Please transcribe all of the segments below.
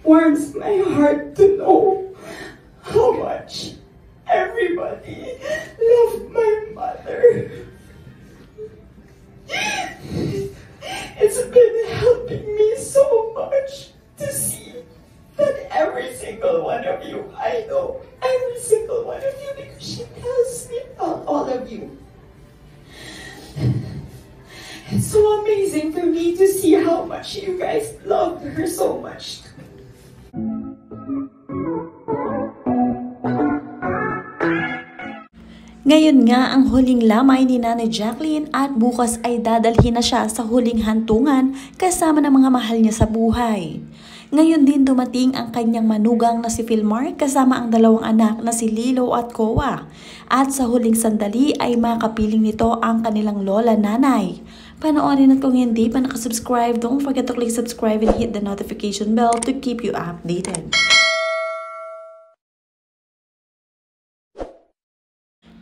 warms my heart to know how much everybody loved my mother. It's been helping me so much to see that every single one of you, I know every single one of you because she tells me about all of you. It's so amazing for me to see how much you guys loved her so much. Ngayon nga ang huling lamay ni Nanay Jacqueline at bukas ay dadalhin na siya sa huling hantungan kasama ng mga mahal niya sa buhay. Ngayon din dumating ang kanyang manugang na si Philmar kasama ang dalawang anak na si Lilo at Kowa. At sa huling sandali ay makapiling nito ang kanilang lola nanay. Panoorin at kung hindi pa nakasubscribe, don't forget to click subscribe and hit the notification bell to keep you updated.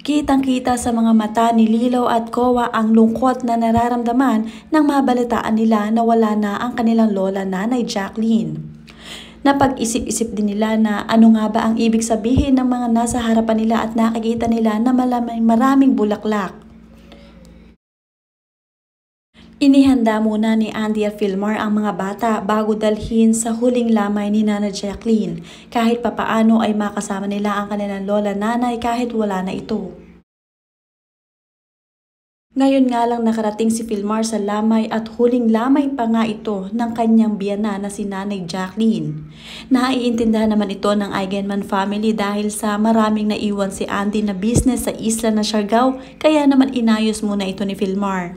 Kitang-kita sa mga mata ni Lilo at Kowa ang lungkot na nararamdaman nang mabalitaan nila na wala na ang kanilang lola Nanay Jacqueline. Napag-isip-isip din nila na ano nga ba ang ibig sabihin ng mga nasa harapan nila at nakikita nila na maraming bulaklak. Inihanda muna ni Andy at Philmar ang mga bata bago dalhin sa huling lamay ni Nanay Jacqueline. Kahit papaano ay makasama nila ang kanilang lola nanay kahit wala na ito. Ngayon nga lang nakarating si Philmar sa lamay at huling lamay pa nga ito ng kanyang biyana na si Nanay Jacqueline. Naiintindihan naman ito ng Eigenman family dahil sa maraming naiwan si Andy na business sa isla na Siargao kaya naman inayos muna ito ni Philmar.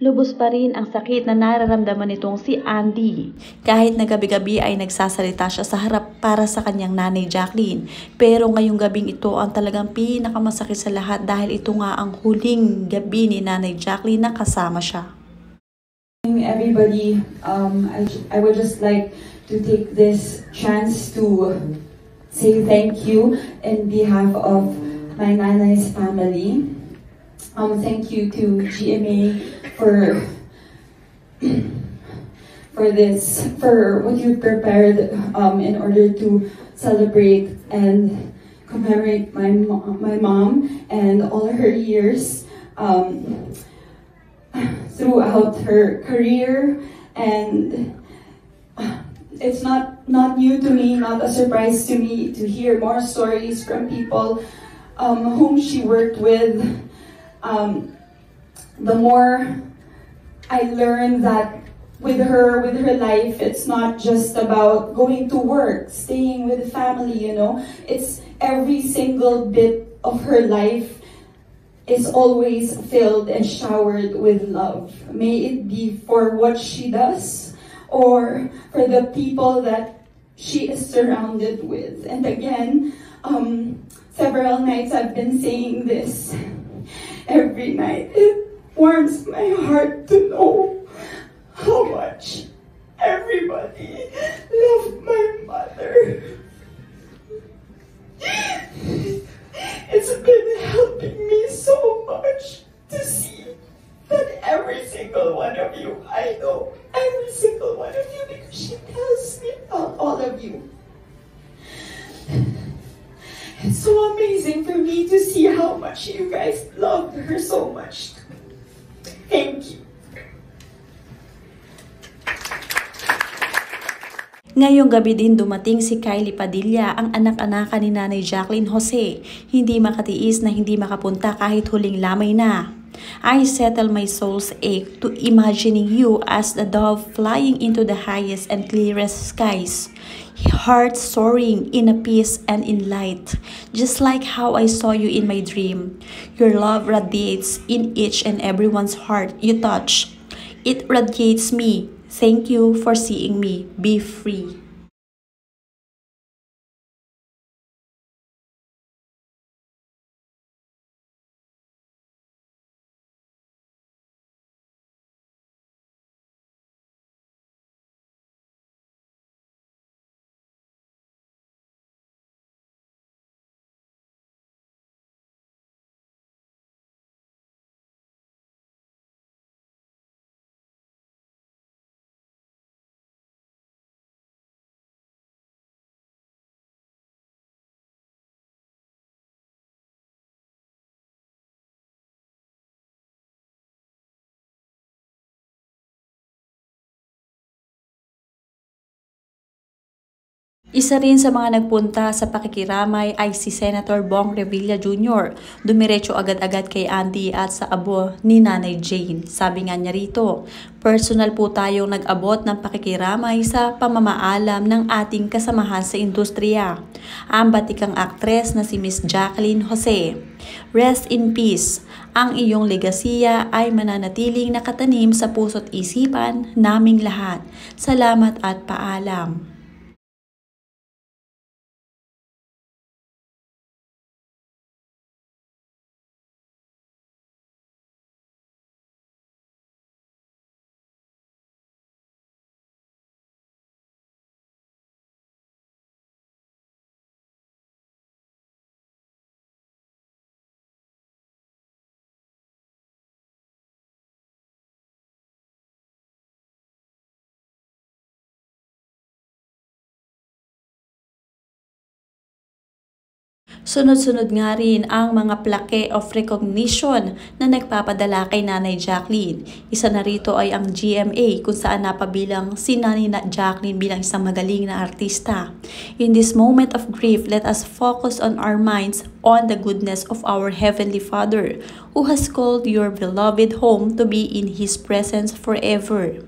Lubos pa rin ang sakit na nararamdaman nitong si Andy. Kahit na gabi-gabi ay nagsasalita siya sa harap para sa kanyang Nanay Jacqueline. Pero ngayong gabing ito ang talagang pinakamasakit sa lahat dahil ito nga ang huling gabi ni Nanay Jacqueline na kasama siya. Everybody, I would just like to take this chance to say thank you in behalf of my Nanay's family. Thank you to GMA for what you prepared in order to celebrate and commemorate my mom and all her years throughout her career. And it's not new to me, not a surprise to me to hear more stories from people whom she worked with. The more I learned that with her life, it's not just about going to work, staying with the family, you know. It's every single bit of her life is always filled and showered with love. May it be for what she does or for the people that she is surrounded with. And again, several nights I've been saying this every night. It warms my heart to know how much everybody loved my mother. It's been helping me so much to see that every single one of you, I know every single one of you because she tells me about all of you. It's so amazing for me to see how much you guys loved her so much. Thank you. Ngayong gabi din dumating si Kylie Padilla, ang anak-anakan ni Nanay Jacqueline Jose. Hindi makatiis na hindi makapunta kahit huling lamay na. I settle my soul's ache to imagining you as the dove flying into the highest and clearest skies. Heart soaring in a peace and in light, just like how I saw you in my dream. Your love radiates in each and everyone's heart you touch. It radiates me. Thank you for seeing me. Be free. Isa rin sa mga nagpunta sa pakikiramay ay si Senator Bong Revilla Jr. Dumiretso agad-agad kay Andy at sa abo ni Nanay Jane. Sabi nga niya rito, personal po tayong nag-abot ng pakikiramay sa pamamaalam ng ating kasamahan sa industriya, ang batikang aktres na si Miss Jacqueline Jose. Rest in peace. Ang iyong legasiya ay mananatiling nakatanim sa puso't isipan naming lahat. Salamat at paalam. Sunod-sunod nga rin ang mga plaque of recognition na nagpapadala kay Nanay Jacqueline. Isa na rito ay ang GMA kung saan napabilang si Nanay Jacqueline bilang isang magaling na artista. In this moment of grief, let us focus on our minds on the goodness of our Heavenly Father who has called your beloved home to be in His presence forever.